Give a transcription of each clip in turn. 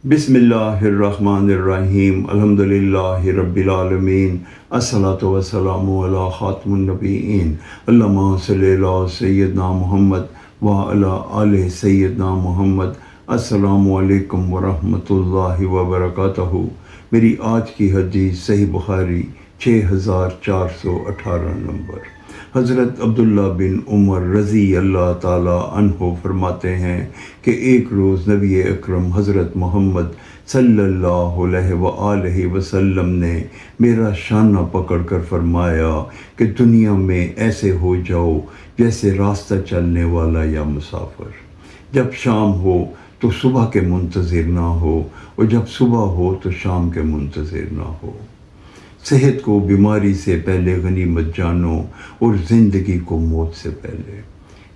بسم اللہ الرحمن الرحیم الحمدللہ رب العالمین الصلاۃ والسلام علی خاتم النبیین اللہم صلی علی سیدنا محمد وعلی آل سیدنا محمد۔ السلام علیکم ورحمۃ اللہ وبرکاتہ۔ میری آج کی حدیث صحیح بخاری 6418 نمبر۔ حضرت عبداللہ بن عمر رضی اللہ تعالی عنہ فرماتے ہیں کہ ایک روز نبی اکرم حضرت محمد صلی اللہ علیہ وآلہ وسلم نے میرا شانہ پکڑ کر فرمایا کہ دنیا میں ایسے ہو جاؤ جیسے راستہ چلنے والا یا مسافر۔ جب شام ہو تو صبح کے منتظر نہ ہو، اور جب صبح ہو تو شام کے منتظر نہ ہو۔ صحت کو بیماری سے پہلے غنیمت جانو، اور زندگی کو موت سے پہلے۔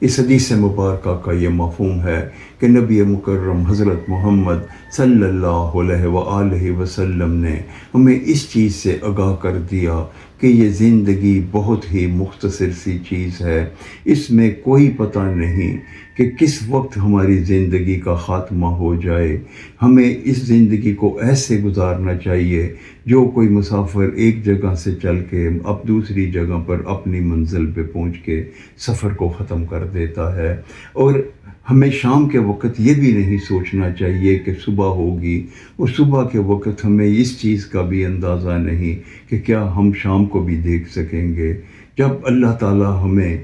اس حدیث مبارکہ کا یہ مفہوم ہے کہ نبی مکرم حضرت محمد صلی اللہ علیہ وآلہ وسلم نے ہمیں اس چیز سے آگاہ کر دیا کہ یہ زندگی بہت ہی مختصر سی چیز ہے۔ اس میں کوئی پتہ نہیں کہ کس وقت ہماری زندگی کا خاتمہ ہو جائے۔ ہمیں اس زندگی کو ایسے گزارنا چاہیے جو کوئی مسافر ایک جگہ سے چل کے اب دوسری جگہ پر اپنی منزل پہ پہنچ کے سفر کو ختم کر دیتا ہے۔ اور ہمیں شام کے وقت یہ بھی نہیں سوچنا چاہیے کہ صبح ہوگی، اور صبح کے وقت ہمیں اس چیز کا بھی اندازہ نہیں کہ کیا ہم شام کو بھی دیکھ سکیں گے۔ جب اللہ تعالیٰ ہمیں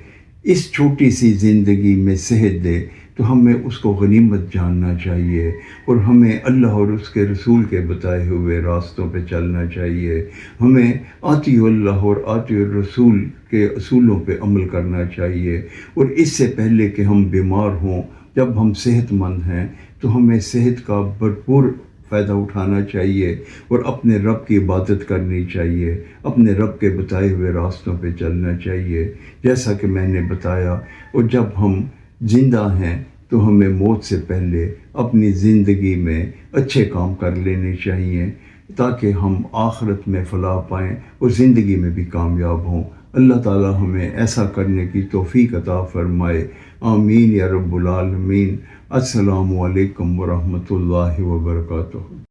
اس چھوٹی سی زندگی میں صحت دے تو ہمیں اس کو غنیمت جاننا چاہیے، اور ہمیں اللہ اور اس کے رسول کے بتائے ہوئے راستوں پہ چلنا چاہیے۔ ہمیں آتی اللہ اور آتی الرسول کے اصولوں پہ عمل کرنا چاہیے، اور اس سے پہلے کہ ہم بیمار ہوں، جب ہم صحت مند ہیں تو ہمیں صحت کا بھرپور فائدہ اٹھانا چاہیے، اور اپنے رب کی عبادت کرنی چاہیے، اپنے رب کے بتائے ہوئے راستوں پہ چلنا چاہیے جیسا کہ میں نے بتایا۔ اور جب ہم زندہ ہیں تو ہمیں موت سے پہلے اپنی زندگی میں اچھے کام کر لینے چاہیے تاکہ ہم آخرت میں فلاح پائیں اور زندگی میں بھی کامیاب ہوں۔ اللہ تعالی ہمیں ایسا کرنے کی توفیق عطا فرمائے، آمین یا رب العالمین۔ السلام علیکم ورحمۃ اللہ وبرکاتہ۔